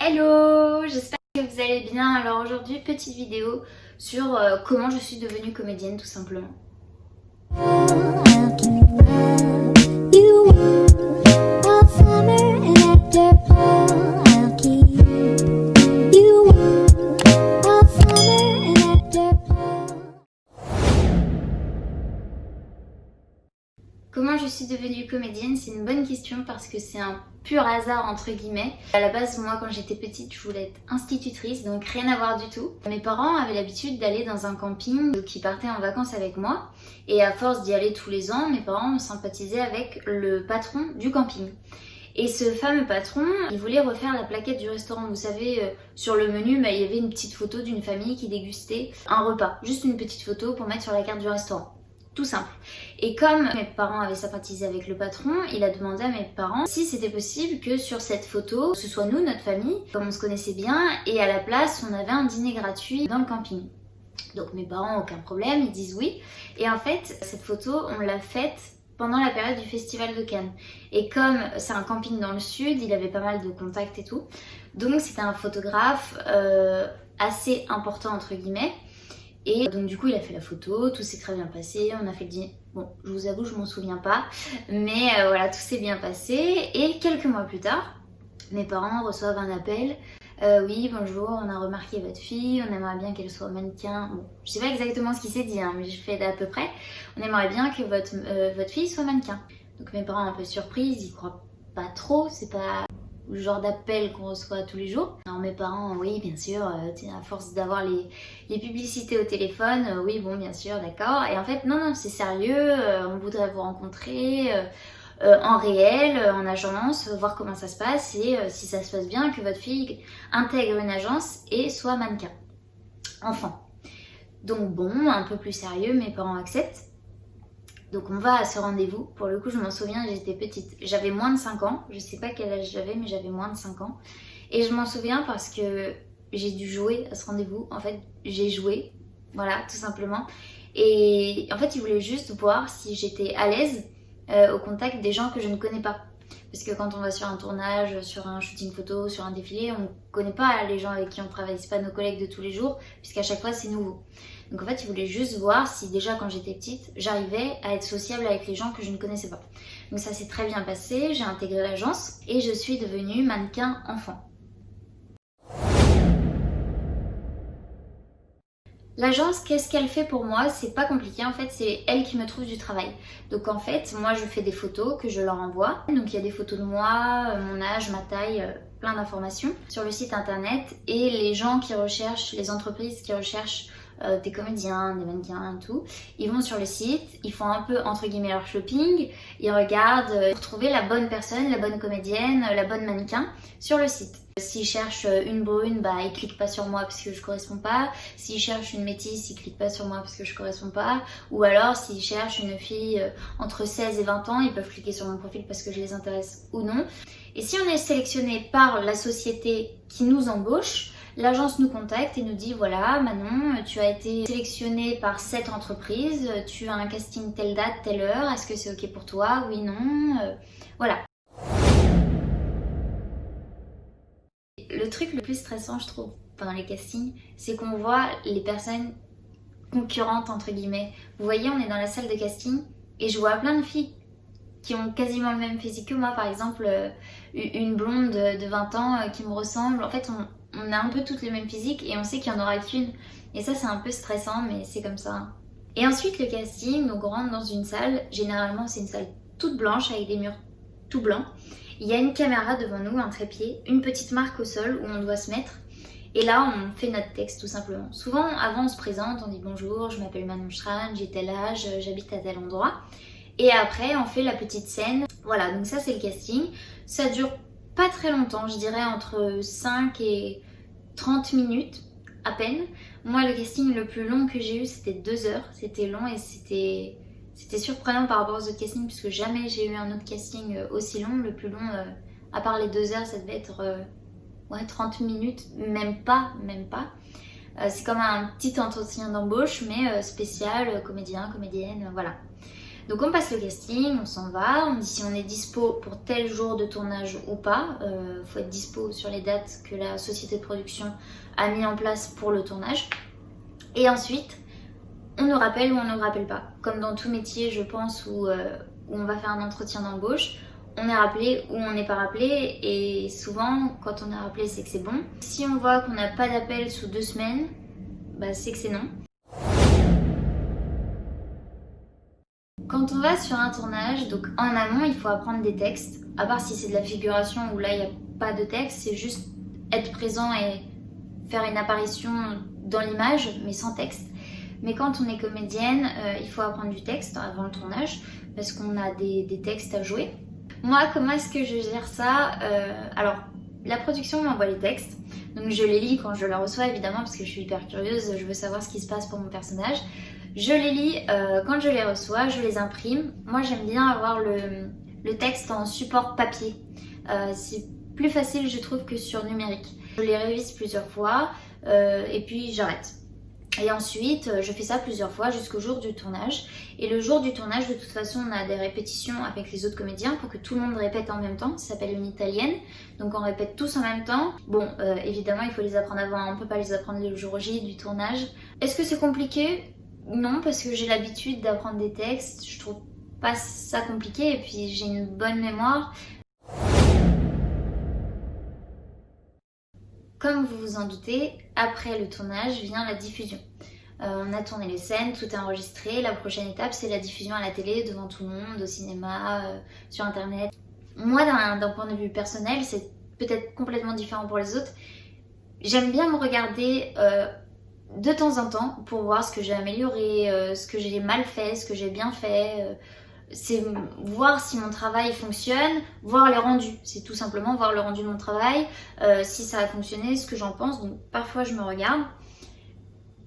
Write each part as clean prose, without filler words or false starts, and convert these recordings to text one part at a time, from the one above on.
Hello, j'espère que vous allez bien. Alors aujourd'hui, petite vidéo sur comment je suis devenue comédienne tout simplement. Comment je suis devenue comédienne, c'est une bonne question parce que c'est un pur hasard entre guillemets. À la base, moi quand j'étais petite, je voulais être institutrice, donc rien à voir du tout. Mes parents avaient l'habitude d'aller dans un camping, donc ils partaient en vacances avec moi. Et à force d'y aller tous les ans, mes parents ont sympathisé avec le patron du camping. Et ce fameux patron, il voulait refaire la plaquette du restaurant. Vous savez, sur le menu, il y avait une petite photo d'une famille qui dégustait un repas. Juste une petite photo pour mettre sur la carte du restaurant. Tout simple. Et comme mes parents avaient sympathisé avec le patron, il a demandé à mes parents si c'était possible que sur cette photo, ce soit nous, notre famille, comme on se connaissait bien, et à la place, on avait un dîner gratuit dans le camping. Donc mes parents, aucun problème, ils disent oui. Et en fait, cette photo, on l'a faite pendant la période du Festival de Cannes. Et comme c'est un camping dans le sud, il avait pas mal de contacts et tout. Donc c'était un photographe assez important entre guillemets. Et donc du coup il a fait la photo, tout s'est très bien passé, on a fait le dîner. Bon, je vous avoue, je m'en souviens pas, mais voilà, tout s'est bien passé. Et quelques mois plus tard, mes parents reçoivent un appel. Oui, bonjour, on a remarqué votre fille, on aimerait bien qu'elle soit mannequin. Bon, je sais pas exactement ce qui s'est dit, hein, mais je fais à peu près. On aimerait bien que votre fille soit mannequin. Donc mes parents un peu surpris, ils y croient pas trop, c'est pas le genre d'appel qu'on reçoit tous les jours. Alors mes parents, oui bien sûr, à force d'avoir les publicités au téléphone, oui bon bien sûr, d'accord. Et en fait non, c'est sérieux, on voudrait vous rencontrer en réel, en agence, voir comment ça se passe et si ça se passe bien, que votre fille intègre une agence et soit mannequin. Enfant. Donc bon, un peu plus sérieux, mes parents acceptent. Donc on va à ce rendez-vous. Pour le coup, je m'en souviens, j'étais petite. J'avais moins de 5 ans. Je sais pas quel âge j'avais, mais j'avais moins de 5 ans. Et je m'en souviens parce que j'ai dû jouer à ce rendez-vous. En fait, j'ai joué. Voilà, tout simplement. Et en fait, ils voulaient juste voir si j'étais à l'aise au contact des gens que je ne connais pas. Parce que quand on va sur un tournage, sur un shooting photo, sur un défilé, on ne connaît pas les gens avec qui on travaille. C'est pas nos collègues de tous les jours, puisqu'à chaque fois, c'est nouveau. Donc en fait, ils voulaient juste voir si déjà quand j'étais petite, j'arrivais à être sociable avec les gens que je ne connaissais pas. Donc ça s'est très bien passé, j'ai intégré l'agence et je suis devenue mannequin enfant. L'agence, qu'est-ce qu'elle fait pour moi? C'est pas compliqué, en fait, c'est elle qui me trouve du travail. Donc en fait, moi je fais des photos que je leur envoie. Donc il y a des photos de moi, mon âge, ma taille, plein d'informations sur le site internet. Et les gens qui recherchent, les entreprises qui recherchent des comédiens, des mannequins et tout, ils vont sur le site, ils font un peu entre guillemets leur shopping, ils regardent pour trouver la bonne personne, la bonne comédienne, la bonne mannequin sur le site. S'ils cherchent une brune, bah ils cliquent pas sur moi parce que je correspond pas. S'ils cherchent une métisse, ils cliquent pas sur moi parce que je correspond pas. Ou alors s'ils cherchent une fille entre 16 et 20 ans, ils peuvent cliquer sur mon profil parce que je les intéresse ou non. Et si on est sélectionné par la société qui nous embauche, l'agence nous contacte et nous dit voilà Manon, tu as été sélectionnée par cette entreprise, tu as un casting telle date, telle heure, est-ce que c'est ok pour toi? Oui, non, voilà. Le truc le plus stressant je trouve pendant les castings, c'est qu'on voit les personnes concurrentes entre guillemets. Vous voyez, on est dans la salle de casting et je vois plein de filles qui ont quasiment le même physique que moi, par exemple une blonde de 20 ans qui me ressemble. En fait on a un peu toutes le même physique et on sait qu'il n'y en aura qu'une. Et ça c'est un peu stressant mais c'est comme ça. Et ensuite le casting, donc on rentre dans une salle, généralement c'est une salle toute blanche avec des murs tout blancs. Il y a une caméra devant nous, un trépied, une petite marque au sol où on doit se mettre. Et là, on fait notre texte tout simplement. Souvent, avant, on se présente, on dit bonjour, je m'appelle Manon Schran, j'ai tel âge, j'habite à tel endroit. Et après, on fait la petite scène. Voilà, donc ça, c'est le casting. Ça dure pas très longtemps, je dirais entre 5 et 30 minutes à peine. Moi, le casting le plus long que j'ai eu, c'était 2 heures. C'était long et c'était surprenant par rapport aux autres castings puisque jamais j'ai eu un autre casting aussi long. Le plus long, à part les 2 heures, ça devait être 30 minutes, même pas. C'est comme un petit entretien d'embauche mais spécial, comédien, comédienne, voilà. Donc on passe le casting, on s'en va, on dit si on est dispo pour tel jour de tournage ou pas. Faut être dispo sur les dates que la société de production a mis en place pour le tournage. Et ensuite, on nous rappelle ou on ne nous rappelle pas. Comme dans tout métier, je pense, où on va faire un entretien d'embauche, on est rappelé ou on n'est pas rappelé. Et souvent, quand on est rappelé, c'est que c'est bon. Si on voit qu'on n'a pas d'appel sous 2 semaines, bah, c'est que c'est non. Quand on va sur un tournage, donc en amont, il faut apprendre des textes. À part si c'est de la figuration où là, il n'y a pas de texte, c'est juste être présent et faire une apparition dans l'image, mais sans texte. Mais quand on est comédienne, il faut apprendre du texte avant le tournage parce qu'on a des textes à jouer. Moi, comment est-ce que je gère ça? Alors, la production m'envoie les textes, donc je les lis quand je les reçois évidemment parce que je suis hyper curieuse, je veux savoir ce qui se passe pour mon personnage. Je les lis quand je les reçois, je les imprime. Moi, j'aime bien avoir le texte en support papier. C'est plus facile, je trouve, que sur numérique. Je les révise plusieurs fois et puis j'arrête. Et ensuite, je fais ça plusieurs fois jusqu'au jour du tournage. Et le jour du tournage, de toute façon, on a des répétitions avec les autres comédiens pour que tout le monde répète en même temps. Ça s'appelle une italienne. Donc on répète tous en même temps. Bon, évidemment, il faut les apprendre avant. On peut pas les apprendre le jour J du tournage. Est-ce que c'est compliqué? Non, parce que j'ai l'habitude d'apprendre des textes. Je trouve pas ça compliqué. Et puis j'ai une bonne mémoire. Comme vous vous en doutez, après le tournage vient la diffusion. On a tourné les scènes, tout est enregistré. La prochaine étape, c'est la diffusion à la télé, devant tout le monde, au cinéma, sur internet. Moi, d'un point de vue personnel, c'est peut-être complètement différent pour les autres. J'aime bien me regarder de temps en temps pour voir ce que j'ai amélioré, ce que j'ai mal fait, ce que j'ai bien fait. C'est voir si mon travail fonctionne, voir les rendus. C'est tout simplement voir le rendu de mon travail, si ça a fonctionné, ce que j'en pense. Donc parfois je me regarde,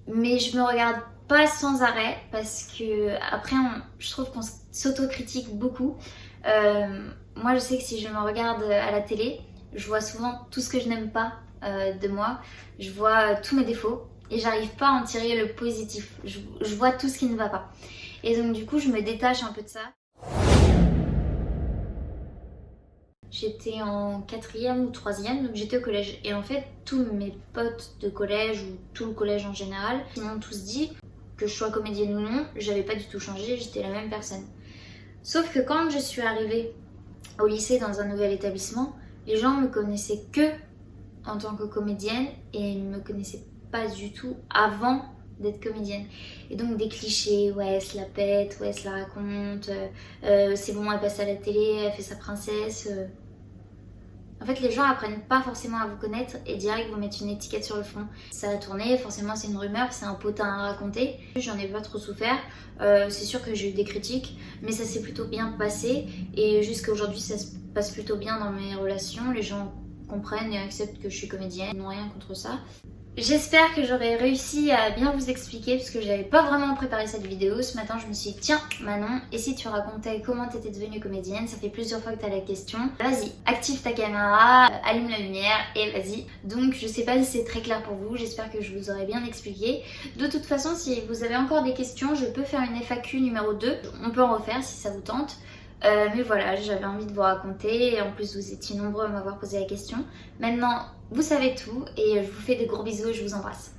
mais je me regarde pas sans arrêt parce que après je trouve qu'on s'autocritique beaucoup. Moi je sais que si je me regarde à la télé, je vois souvent tout ce que je n'aime pas de moi, je vois tous mes défauts et j'arrive pas à en tirer le positif. Je vois tout ce qui ne va pas. Et donc du coup je me détache un peu de ça. J'étais en 4e ou 3e, donc j'étais au collège. Et en fait tous mes potes de collège ou tout le collège en général, ils m'ont tous dit que je sois comédienne ou non, j'avais pas du tout changé, j'étais la même personne. Sauf que quand je suis arrivée au lycée dans un nouvel établissement, les gens me connaissaient que en tant que comédienne et ils ne me connaissaient pas du tout avant d'être comédienne. Et donc des clichés, ouais elle se la pète, ouais elle se la raconte, c'est bon elle passe à la télé, elle fait sa princesse. En fait les gens apprennent pas forcément à vous connaître et direct vous mettent une étiquette sur le front. Ça a tourné, forcément c'est une rumeur, c'est un potin à raconter. J'en ai pas trop souffert, c'est sûr que j'ai eu des critiques, mais ça s'est plutôt bien passé et jusqu'à aujourd'hui ça se passe plutôt bien dans mes relations. Les gens comprennent et acceptent que je suis comédienne, ils n'ont rien contre ça. J'espère que j'aurai réussi à bien vous expliquer parce que j'avais pas vraiment préparé cette vidéo. Ce matin je me suis dit tiens Manon, et si tu racontais comment t'étais devenue comédienne? Ça fait plusieurs fois que t'as la question. Vas-y, active ta caméra, allume la lumière et vas-y. Donc je sais pas si c'est très clair pour vous, j'espère que je vous aurai bien expliqué. De toute façon si vous avez encore des questions, je peux faire une FAQ numéro 2. On peut en refaire si ça vous tente. Mais voilà, j'avais envie de vous raconter et en plus vous étiez nombreux à m'avoir posé la question. Maintenant, vous savez tout et je vous fais des gros bisous et je vous embrasse.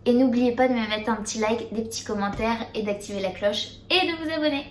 Et n'oubliez pas de me mettre un petit like, des petits commentaires et d'activer la cloche et de vous abonner.